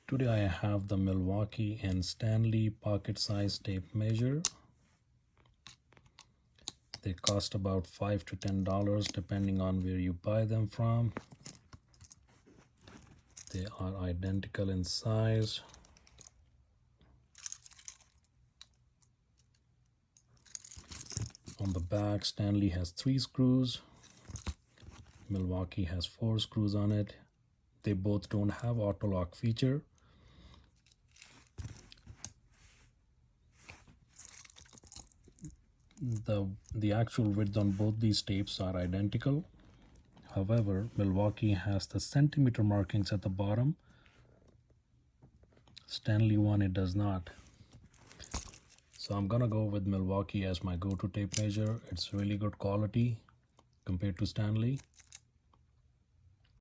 Today I have the Milwaukee and Stanley pocket size tape measure. They cost about $5 to $10 depending on where you buy them from. They are identical in size. On the back, Stanley has 3 screws. Milwaukee has 4 screws on it. They both don't have auto lock feature. The actual width on both these tapes are identical. However, Milwaukee has the centimeter markings at the bottom. Stanley one, it does not. So I'm gonna go with Milwaukee as my go-to tape measure. It's really good quality compared to Stanley.